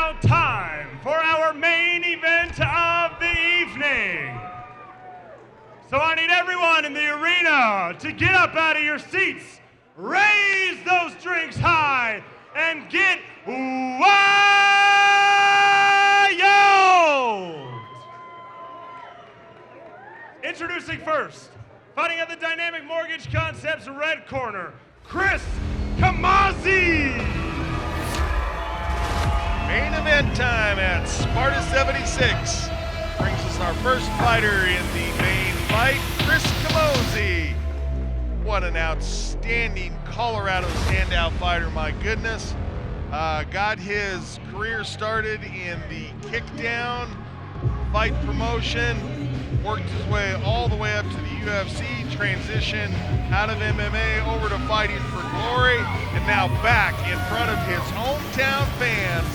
now time for our main event of the evening. So I need everyone in the arena to get up out of your seats, raise those drinks high, and get wild! Introducing first, fighting at the Dynamic Mortgage Concepts red corner, Chris Camozzi! Main event time at Sparta 76. Brings us our first fighter in the main fight, Chris Camozzi. What an outstanding Colorado standout fighter, my goodness. Got his career started in the kickdown fight promotion, worked his way all the way up to the UFC, transitioned out of MMA over to fighting for glory, and now back in front of his hometown fans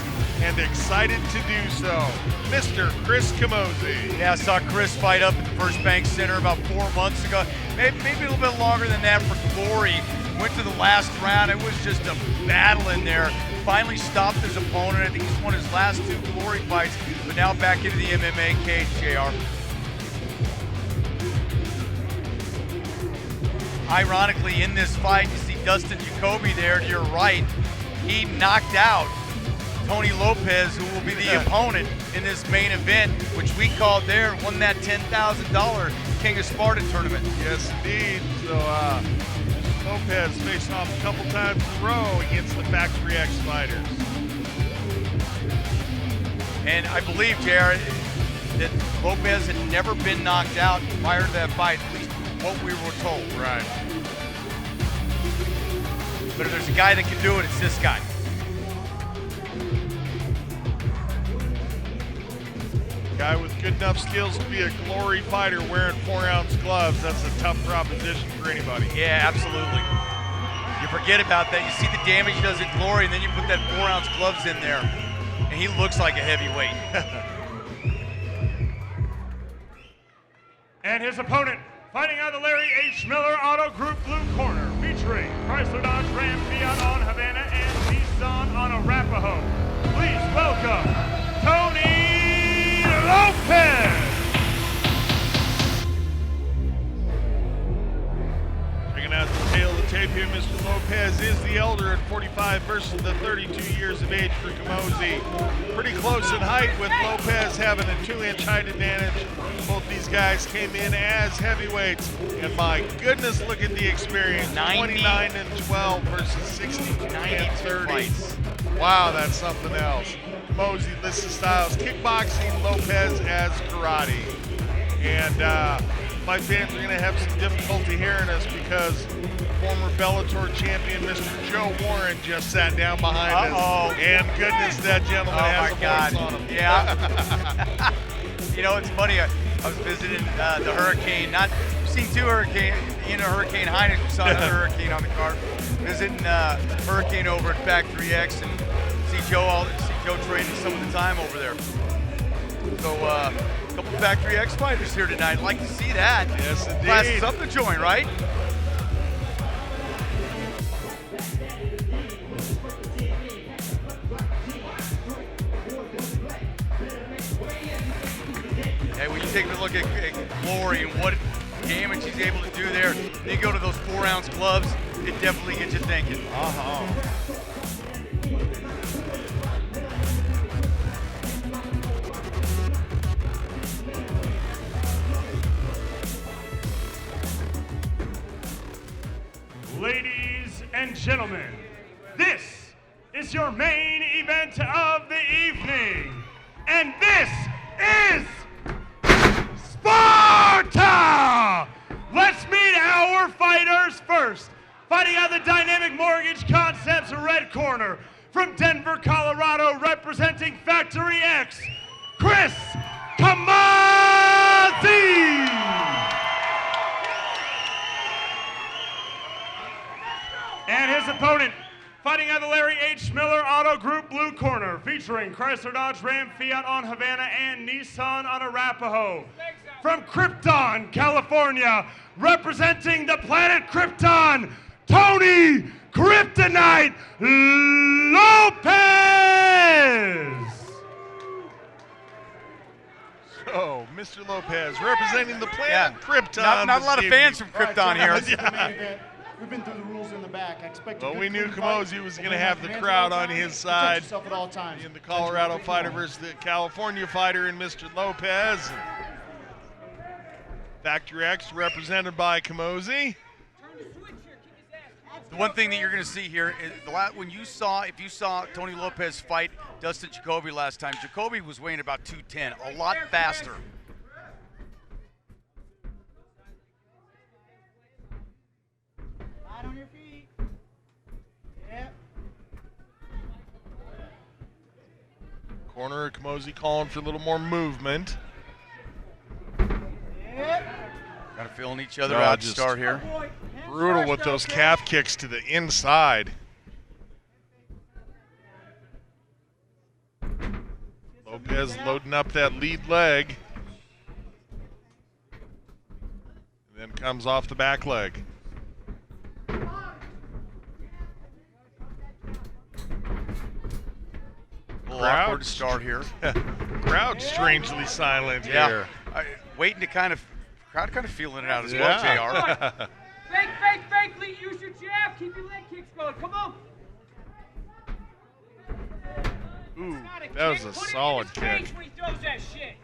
and excited to do so, Mr. Chris Camozzi. Yeah, I saw Chris fight up at the First Bank Center about 4 months ago. Maybe a little bit longer than that for glory. Went to the last round. It was just a battle in there. Finally stopped his opponent. I think he's won his last 2 glory fights, but now back into the MMA cage, JR. Ironically, in this fight, you see Dustin Jacoby there to your right. He knocked out Tony Lopez, who will be the opponent in this main event, which we called there, won that $10,000 King of Sparta tournament. Yes, indeed. So Lopez faced off a couple times in a row against the Factory X fighters. And I believe, JR, that Lopez had never been knocked out prior to that fight, at least what we were told. Right. But if there's a guy that can do it, it's this guy. Guy with good enough skills to be a glory fighter wearing 4-ounce gloves. That's a tough proposition for anybody. Yeah, absolutely. You forget about that. You see the damage he does in glory, and then you put that 4-ounce gloves in there, and he looks like a heavyweight. And his opponent, fighting out of the Larry H. Miller Auto Group blue corner, featuring Chrysler Dodge Ram Fiat on Havana and Nissan on Arapahoe. Please welcome Tony Lopez! Checking out the tail of the tape here, Mr. Lopez is the elder at 45 versus the 32 years of age for Camozzi. Pretty close in height, with Lopez having a 2-inch height advantage. Both these guys came in as heavyweights, and my goodness, look at the experience. 29 and 12 versus 69 and 30. Fights. Wow, that's something else. Camozzi lists his styles: kickboxing, Lopez as karate. And my fans are going to have some difficulty hearing us because former Bellator champion Mr. Joe Warren just sat down behind us. And goodness, that gentleman has a voice on him. Yeah. You know, it's funny. I was visiting the Hurricane. You've seen 2 Hurricane, Hurricane Heinrich. We saw another Hurricane on the card. Visiting Hurricane over at Factory X, and see Joe training some of the time over there. So a couple Factory X fighters here tonight. I'd like to see that. Yes, indeed. Classes up the joint, right? Hey, when you take a look at Glory and what damage he's able to do there, then you go to those 4-ounce gloves, it definitely gets you thinking. Ladies and gentlemen, this is your main event of the evening. And this is Sparta! Let's meet our fighters first. Fighting out of the Dynamic Mortgage Concepts red corner, from Denver, Colorado, representing Factory X, Chris Camozzi! And his opponent, fighting out of the Larry H. Miller Auto Group blue corner, featuring Chrysler Dodge Ram Fiat on Havana and Nissan on Arapahoe. From Krypton, California, representing the planet Krypton, Tony Kryptonite Lopez! Mr. Lopez representing the Planet Krypton. Not a lot of fans from Krypton here. We've been through the rules in the back. I expect. Well, we knew Camozzi was going to have the crowd on his side at all times. in the Colorado fighter versus the California fighter in Mr. Lopez. Factory X represented by Camozzi. The one thing that you're going to see here is if you saw Tony Lopez fight Dustin Jacoby last time, Jacoby was weighing about 210, a lot faster. On your feet. Yep. Corner of Camozzi calling for a little more movement. Yep. Got to feeling each other out to start here. Brutal with those calf kicks to the inside. Lopez loading up that lead leg. And then comes off the back leg. Awkward to start here. Crowd strangely silent here. Waiting to crowd kind of feeling it out as well, JR. Fake, Lee, use your jab, keep your leg kicks going, come on. Ooh, that was a solid kick. When he throws that shit.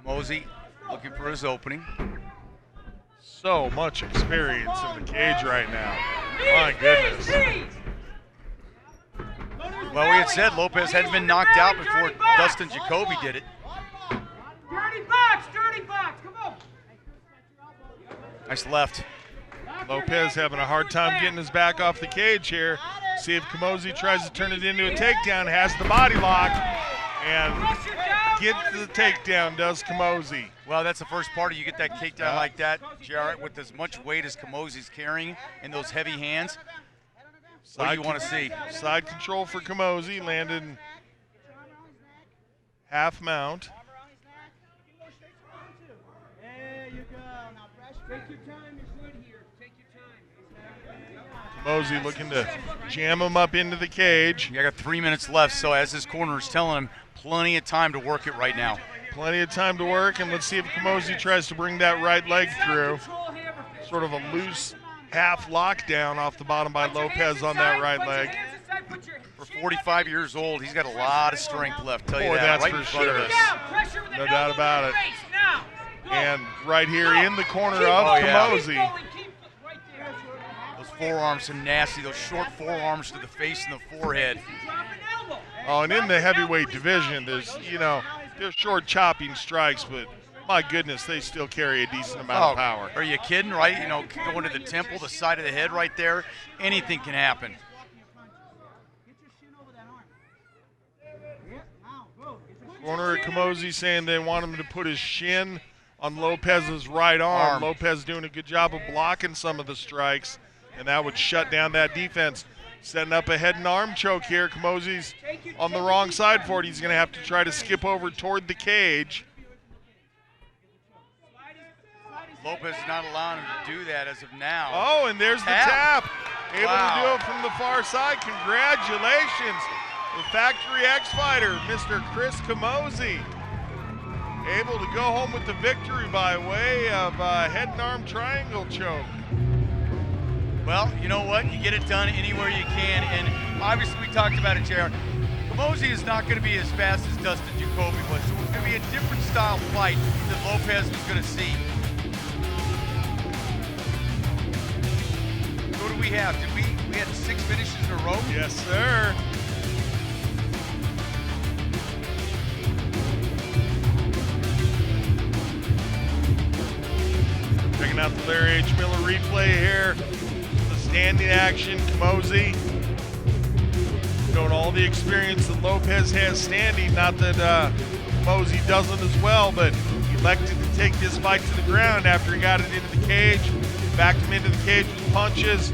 Camozzi looking for his opening. So much experience in the cage right now. My goodness. Well, we had said Lopez hadn't been knocked out before Dustin Jacoby did it. Dirty box, come on. Nice left. Lopez having a hard time getting his back off the cage here. See if Camozzi tries to turn it into a takedown, has the body lock, and gets the takedown, does Camozzi. Well, that's the first part of you get that takedown like that, JR, with as much weight as Camozzi's carrying in those heavy hands. What do you want to see? Side control for Camozzi, landed half mount. There you go. Now pressure. Take your time, you're good here. Take your time. Camozzi looking to jam him up into the cage. You got 3 minutes left, so as his corner is telling him, plenty of time to work it right now. Plenty of time to work, and let's see if Camozzi tries to bring that right leg through. Sort of a loose half lockdown off the bottom by Lopez on that right leg. For 45 years old, he's got a lot of strength left, tell you Boy, that, that's right for in front sure. of us. No doubt about it. And right here in the corner of Camozzi. Those forearms are nasty, those short forearms to the face and the forehead. Oh, and in the heavyweight division, there's short chopping strikes, but my goodness, they still carry a decent amount of power. Are you kidding, right? Going to the temple, the side of the head right there, anything can happen. Corner of Camozzi saying they want him to put his shin on Lopez's right arm. Lopez doing a good job of blocking some of the strikes, and that would shut down that defense. Setting up a head and arm choke here. Camozzi's on the wrong side for it. He's going to have to try to skip over toward the cage. Lopez is not allowing him to do that as of now. Oh, and there's the tap. Able to do it from the far side. Congratulations. The Factory X fighter, Mr. Chris Camozzi, able to go home with the victory by way of a head and arm triangle choke. Well, you know what? You get it done anywhere you can, and obviously we talked about it, JR. Camozzi is not going to be as fast as Dustin Jacoby was, so it's going to be a different style fight that Lopez was going to see. What do we have? We had 6 finishes in a row? Yes, sir. Checking out the Larry H. Miller replay here. The standing action, Camozzi showing all the experience that Lopez has standing. Not that Camozzi doesn't as well, but he elected to take this fight to the ground after he got it into the cage. Backed him into the cage with punches,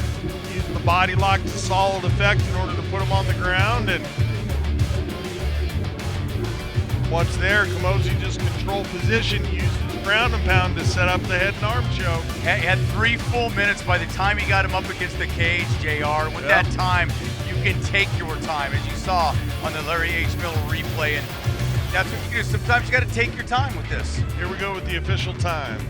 used the body lock to solid effect in order to put him on the ground. And once there, Camozzi just controlled position, used his ground and pound to set up the head and arm choke. He had 3 full minutes by the time he got him up against the cage, JR. With that time, you can take your time, as you saw on the Larry H. Miller replay. And that's what you do. Sometimes you got to take your time with this. Here we go with the official time.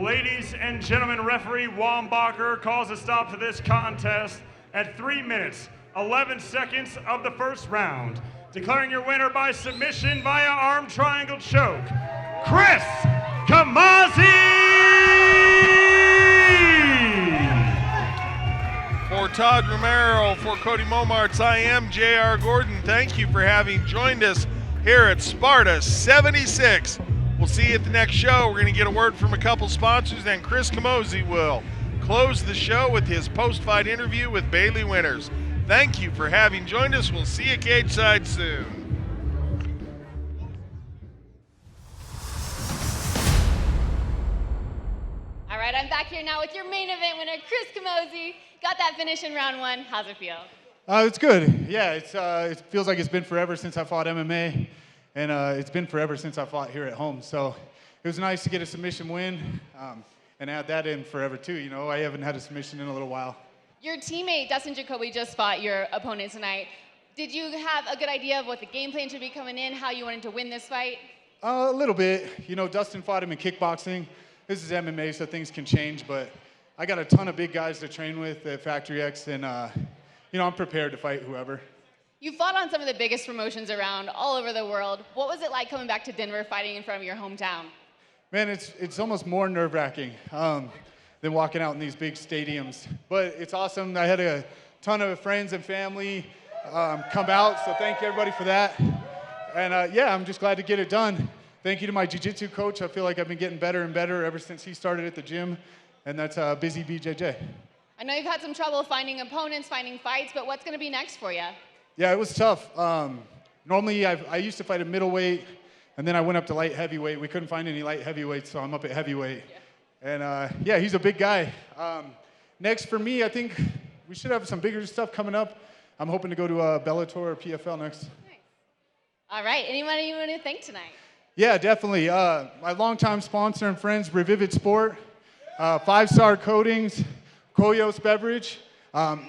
Ladies and gentlemen, referee Wambacher calls a stop to this contest at 3 minutes, 11 seconds of the first round. Declaring your winner by submission via arm triangle choke, Chris Camozzi! For Todd Romero, for Cody Momarts, I am J.R. Gordon. Thank you for having joined us here at Sparta 76. We'll see you at the next show. We're going to get a word from a couple sponsors, then Chris Camozzi will close the show with his post-fight interview with Bailey Winters. Thank you for having joined us. We'll see you cage side soon. All right, I'm back here now with your main event winner, Chris Camozzi. Got that finish in round 1. How's it feel? It's good. Yeah, it feels like it's been forever since I fought MMA, and it's been forever since I fought here at home. So it was nice to get a submission win and add that in forever too. You know, I haven't had a submission in a little while. Your teammate, Dustin Jacoby, just fought your opponent tonight. Did you have a good idea of what the game plan should be coming in, how you wanted to win this fight? A little bit. You know, Dustin fought him in kickboxing. This is MMA, so things can change, but I got a ton of big guys to train with at Factory X, and you know, I'm prepared to fight whoever. You fought on some of the biggest promotions around all over the world. What was it like coming back to Denver, fighting in front of your hometown? Man, it's almost more nerve-wracking than walking out in these big stadiums. But it's awesome. I had a ton of friends and family come out, so thank you everybody for that. And yeah, I'm just glad to get it done. Thank you to my jiu-jitsu coach. I feel like I've been getting better and better ever since he started at the gym, and that's Busy BJJ. I know you've had some trouble finding opponents, finding fights, but what's going to be next for you? Yeah, it was tough. Normally, I used to fight at middleweight, and then I went up to light heavyweight. We couldn't find any light heavyweights, so I'm up at heavyweight. Yeah. And yeah, he's a big guy. Next for me, I think we should have some bigger stuff coming up. I'm hoping to go to Bellator or PFL next. Nice. All right, anyone you want to thank tonight? Yeah, definitely. My longtime sponsor and friends, Revivid Sport, 5-Star Coatings, Koyos Beverage.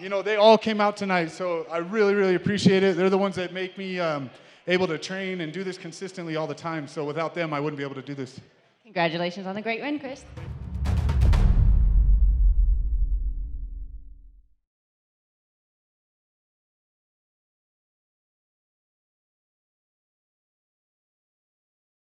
You know, they all came out tonight, so I really, really appreciate it. They're the ones that make me able to train and do this consistently all the time. So without them, I wouldn't be able to do this. Congratulations on the great win, Chris.